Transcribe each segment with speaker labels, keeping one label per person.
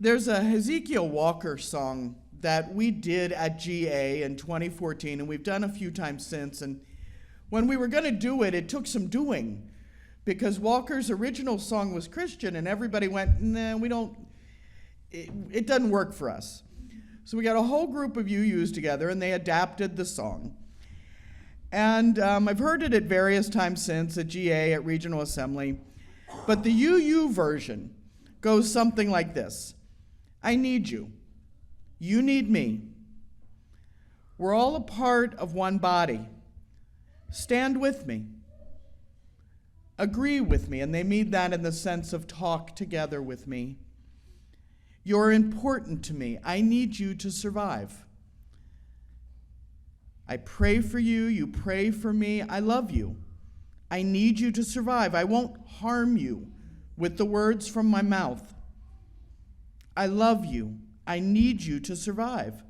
Speaker 1: There's a Hezekiah Walker song that we did at GA in 2014, and we've done a few times since. And when we were going to do it, it took some doing, because Walker's original song was Christian, and everybody went, nah, we don't, it doesn't work for us. So we got a whole group of UUs together, and they adapted the song. And I've heard it at various times since, at GA, at Regional Assembly. But the UU version goes something like this. I need you. You need me. We're all a part of one body. Stand with me. Agree with me. And they mean that in the sense of talk together with me. You're important to me. I need you to survive. I pray for you. You pray for me. I love you. I need you to survive. I won't harm you with the words from my mouth. I love you. I need you to survive.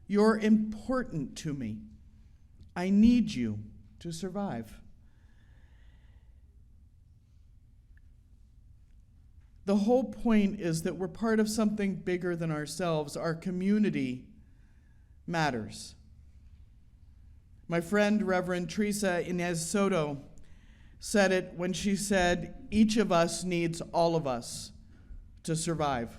Speaker 1: You're important to me. I need you to survive. The whole point is that we're part of something bigger than ourselves. Our community matters. My friend, Reverend Teresa Inez Soto, said it when she said, each of us needs all of us to survive.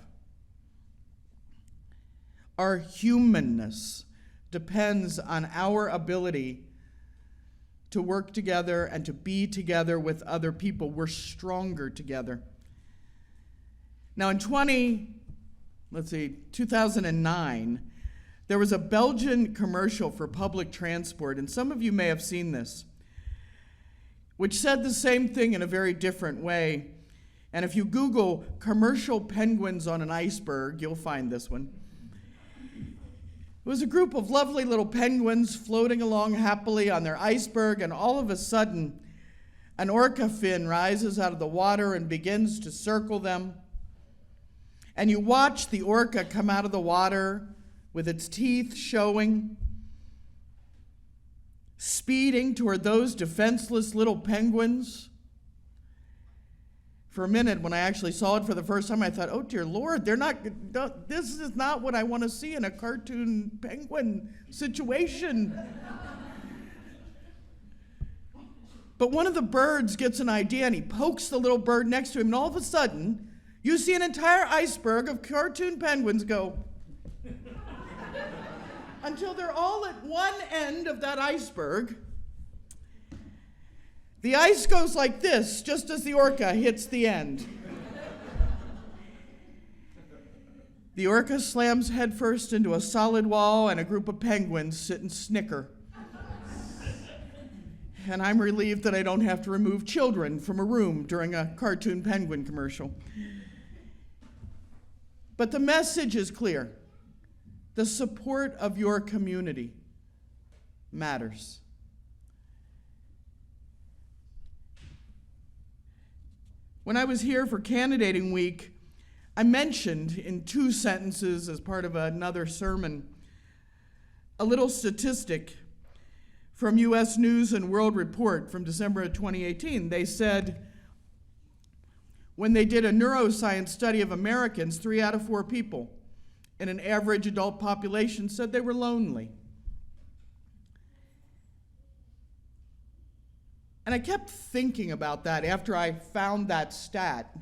Speaker 1: Our humanness depends on our ability to work together and to be together with other people. We're stronger together. Now in 2009, there was a Belgian commercial for public transport, and some of you may have seen this, which said the same thing in a very different way. And if you Google commercial penguins on an iceberg, you'll find this one. It was a group of lovely little penguins floating along happily on their iceberg, and all of a sudden, an orca fin rises out of the water and begins to circle them. And you watch the orca come out of the water with its teeth showing, speeding toward those defenseless little penguins. For a minute, when I actually saw it for the first time, I thought, oh dear Lord, this is not what I want to see in a cartoon penguin situation. But one of the birds gets an idea, and he pokes the little bird next to him, and all of a sudden, you see an entire iceberg of cartoon penguins go until they're all at one end of that iceberg. The ice goes like this, just as the orca hits the end. The orca slams headfirst into a solid wall, and a group of penguins sit and snicker. And I'm relieved that I don't have to remove children from a room during a cartoon penguin commercial. But the message is clear. The support of your community matters. When I was here for candidating week, I mentioned in 2 sentences as part of another sermon a little statistic from U.S. News and World Report from December of 2018. They said when they did a neuroscience study of Americans, 3 out of 4 people in an average adult population said they were lonely. And I kept thinking about that after I found that stat.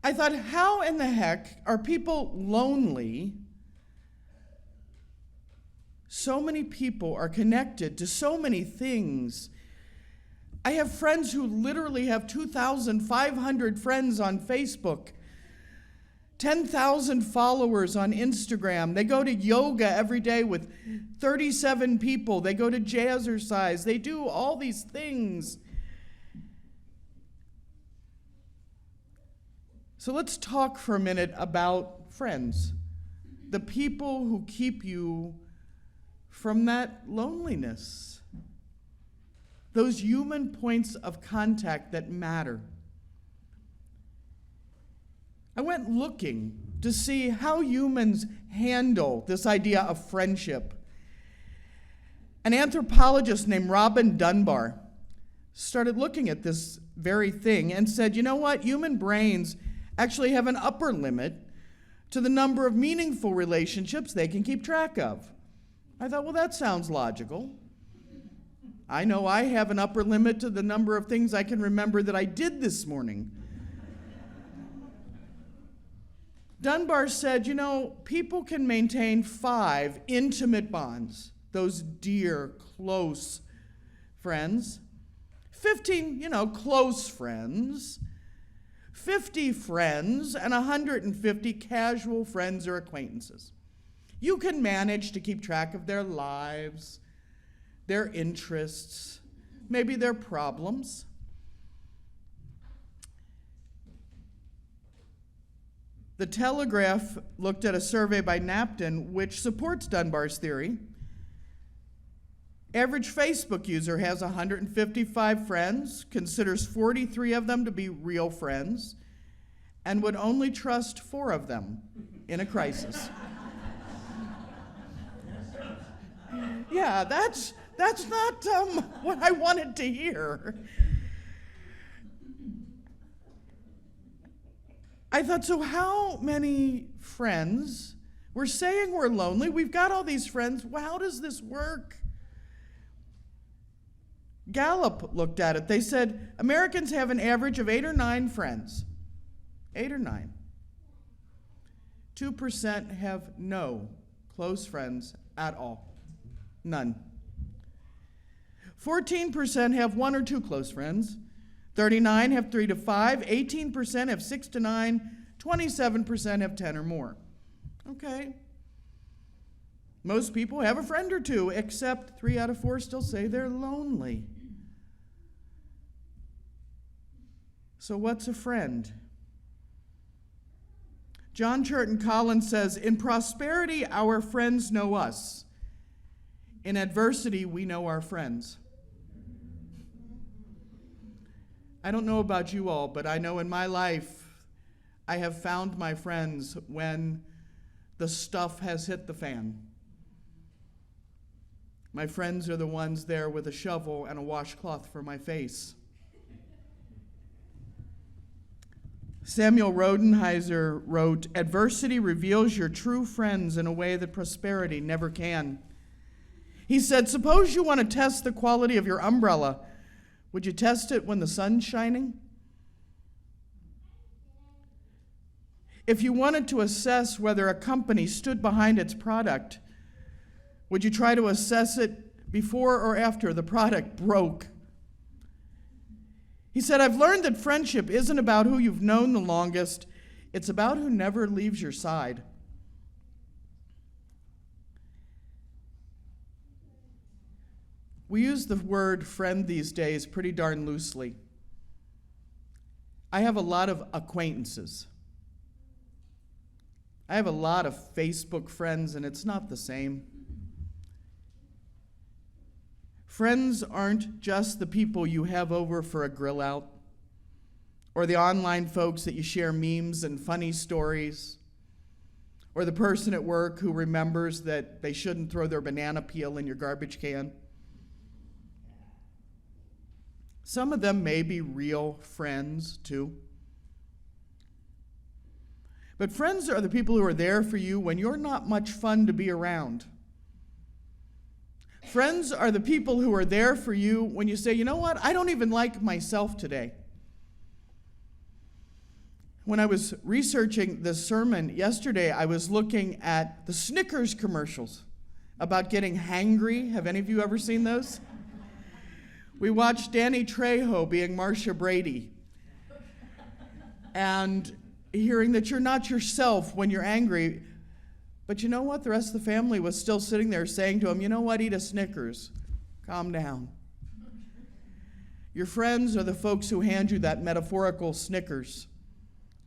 Speaker 1: I thought, how in the heck are people lonely? So many people are connected to so many things. I have friends who literally have 2,500 friends on Facebook, 10,000 followers on Instagram. They go to yoga every day with 37 people. They go to jazzercise. They do all these things. So let's talk for a minute about friends, the people who keep you from that loneliness, those human points of contact that matter. I went looking to see how humans handle this idea of friendship. An anthropologist named Robin Dunbar started looking at this very thing and said, you know what, human brains actually have an upper limit to the number of meaningful relationships they can keep track of. I thought, well, that sounds logical. I know I have an upper limit to the number of things I can remember that I did this morning. Dunbar said, people can maintain 5 intimate bonds, those dear, close friends, 15, close friends, 50 friends, and 150 casual friends or acquaintances. You can manage to keep track of their lives, their interests, maybe their problems. The Telegraph looked at a survey by Napton which supports Dunbar's theory. Average Facebook user has 155 friends, considers 43 of them to be real friends, and would only trust 4 of them in a crisis. Yeah, that's not what I wanted to hear. I thought, so how many friends? We're saying we're lonely. We've got all these friends. Well, how does this work? Gallup looked at it. They said Americans have an average of 8 or 9 friends. 8 or 9. 2% have no close friends at all. None. 14% have 1 or 2 close friends. 39 have 3 to 5, 18% have 6 to 9, 27% have 10 or more. Okay. Most people have a friend or 2, except 3 out of 4 still say they're lonely. So what's a friend? John Churton Collins says, in prosperity, our friends know us. In adversity, we know our friends. I don't know about you all, but I know in my life I have found my friends when the stuff has hit the fan. My friends are the ones there with a shovel and a washcloth for my face. Samuel Rodenheiser wrote, adversity reveals your true friends in a way that prosperity never can. He said, suppose you want to test the quality of your umbrella. Would you test it when the sun's shining? If you wanted to assess whether a company stood behind its product, would you try to assess it before or after the product broke? He said, I've learned that friendship isn't about who you've known the longest. It's about who never leaves your side. We use the word friend these days pretty darn loosely. I have a lot of acquaintances. I have a lot of Facebook friends, and it's not the same. Friends aren't just the people you have over for a grill out, or the online folks that you share memes and funny stories, or the person at work who remembers that they shouldn't throw their banana peel in your garbage can. Some of them may be real friends, too. But friends are the people who are there for you when you're not much fun to be around. Friends are the people who are there for you when you say, you know what, I don't even like myself today. When I was researching this sermon yesterday, I was looking at the Snickers commercials about getting hangry. Have any of you ever seen those? We watched Danny Trejo being Marcia Brady and hearing that you're not yourself when you're angry. But you know what? The rest of the family was still sitting there saying to him, you know what? Eat a Snickers. Calm down. Your friends are the folks who hand you that metaphorical Snickers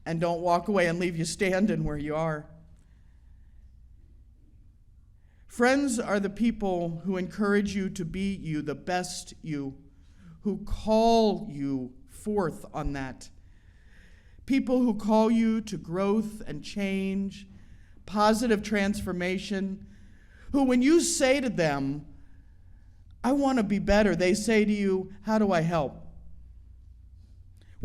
Speaker 1: and don't walk away and leave you standing where you are. Friends are the people who encourage you to be you, the best you, who call you forth on that. People who call you to growth and change, positive transformation, who when you say to them, I want to be better, they say to you, how do I help?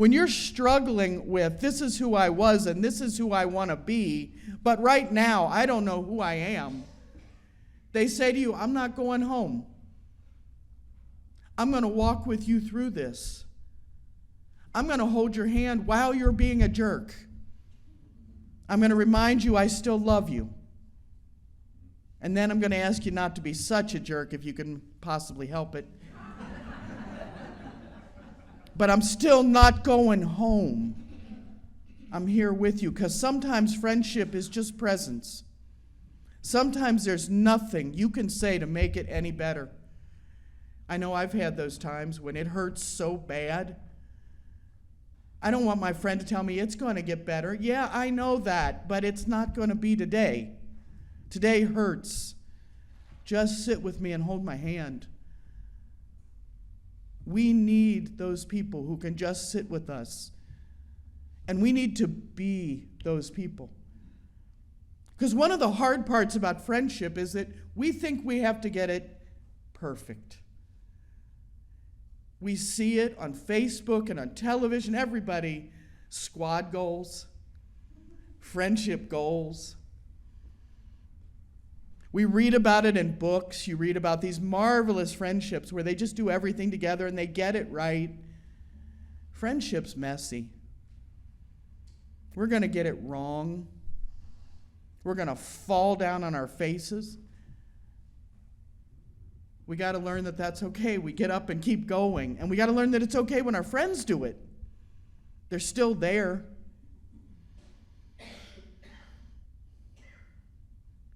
Speaker 1: When you're struggling with, this is who I was and this is who I want to be, but right now I don't know who I am, they say to you, I'm not going home. I'm going to walk with you through this. I'm going to hold your hand while you're being a jerk. I'm going to remind you I still love you. And then I'm going to ask you not to be such a jerk if you can possibly help it. But I'm still not going home. I'm here with you, because sometimes friendship is just presence. Sometimes there's nothing you can say to make it any better. I know I've had those times when it hurts so bad. I don't want my friend to tell me it's going to get better. Yeah, I know that, but it's not going to be today. Today hurts. Just sit with me and hold my hand. We need those people who can just sit with us. And we need to be those people. Because one of the hard parts about friendship is that we think we have to get it perfect. We see it on Facebook and on television. Everybody, squad goals, friendship goals. We read about it in books. You read about these marvelous friendships where they just do everything together and they get it right. Friendship's messy. We're going to get it wrong. We're going to fall down on our faces. We got to learn that that's okay. We get up and keep going. And we got to learn that it's okay when our friends do it. They're still there.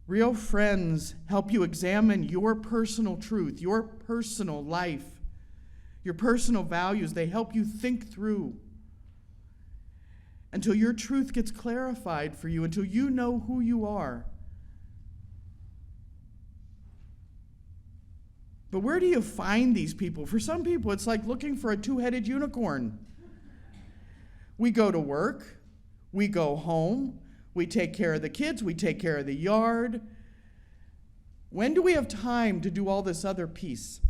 Speaker 1: Real friends help you examine your personal truth, your personal life, your personal values. They help you think through until your truth gets clarified for you, until you know who you are. But where do you find these people? For some people, it's like looking for a two-headed unicorn. We go to work, we go home, we take care of the kids, we take care of the yard. When do we have time to do all this other piece?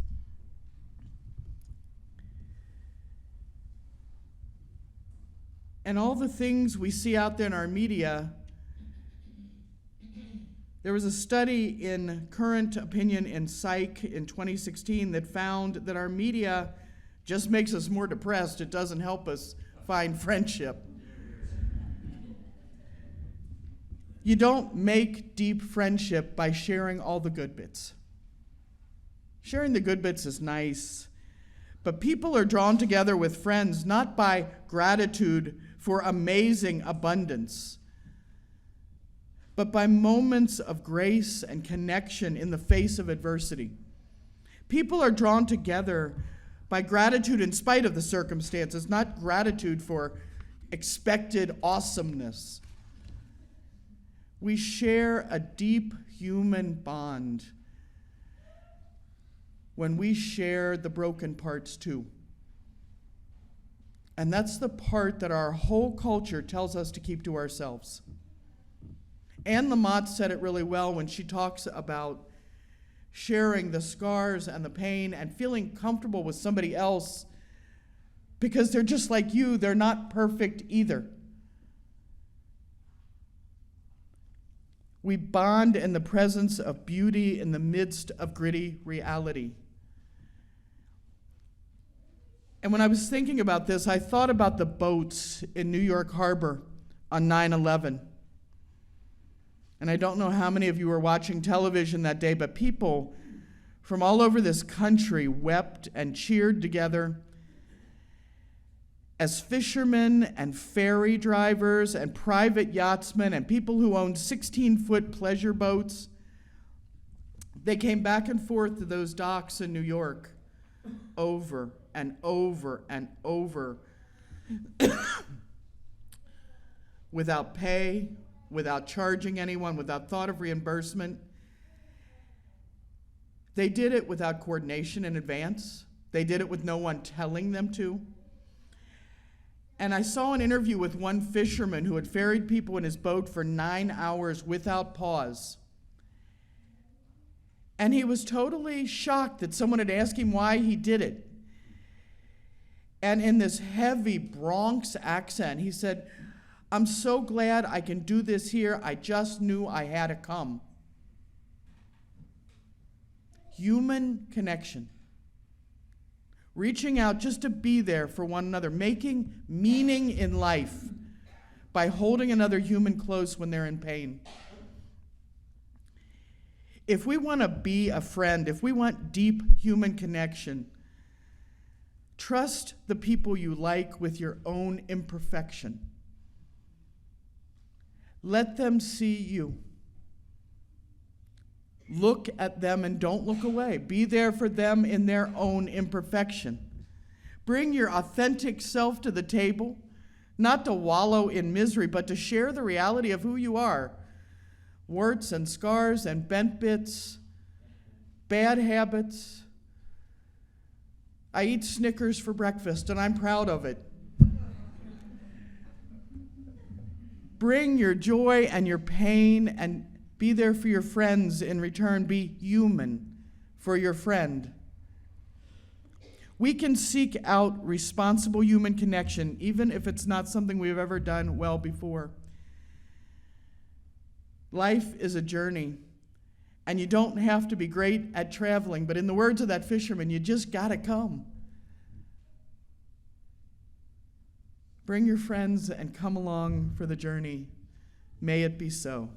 Speaker 1: And all the things we see out there in our media. There was a study in Current Opinion in Psych in 2016 that found that our media just makes us more depressed. It doesn't help us find friendship. You don't make deep friendship by sharing all the good bits. Sharing the good bits is nice, but people are drawn together with friends not by gratitude for amazing abundance, but by moments of grace and connection in the face of adversity. People are drawn together by gratitude in spite of the circumstances, not gratitude for expected awesomeness. We share a deep human bond when we share the broken parts too. And that's the part that our whole culture tells us to keep to ourselves. Anne Lamott said it really well when she talks about sharing the scars and the pain and feeling comfortable with somebody else because they're just like you. They're not perfect either. We bond in the presence of beauty in the midst of gritty reality. And when I was thinking about this, I thought about the boats in New York Harbor on 9/11. And I don't know how many of you were watching television that day, but people from all over this country wept and cheered together as fishermen and ferry drivers and private yachtsmen and people who owned 16-foot pleasure boats, they came back and forth to those docks in New York over and over and over without pay, without charging anyone, without thought of reimbursement. They did it without coordination in advance. They did it with no one telling them to. And I saw an interview with one fisherman who had ferried people in his boat for 9 hours without pause. And he was totally shocked that someone had asked him why he did it. And in this heavy Bronx accent, he said, I'm so glad I can do this here. I just knew I had to come. Human connection. Reaching out just to be there for one another. Making meaning in life by holding another human close when they're in pain. If we want to be a friend, if we want deep human connection, trust the people you like with your own imperfection. Let them see you. Look at them and don't look away. Be there for them in their own imperfection. Bring your authentic self to the table, not to wallow in misery, but to share the reality of who you are. Warts and scars and bent bits, bad habits. I eat Snickers for breakfast, and I'm proud of it. Bring your joy and your pain and be there for your friends in return. Be human for your friend. We can seek out responsible human connection, even if it's not something we've ever done well before. Life is a journey, and you don't have to be great at traveling, but in the words of that fisherman, you just gotta come. Bring your friends and come along for the journey. May it be so.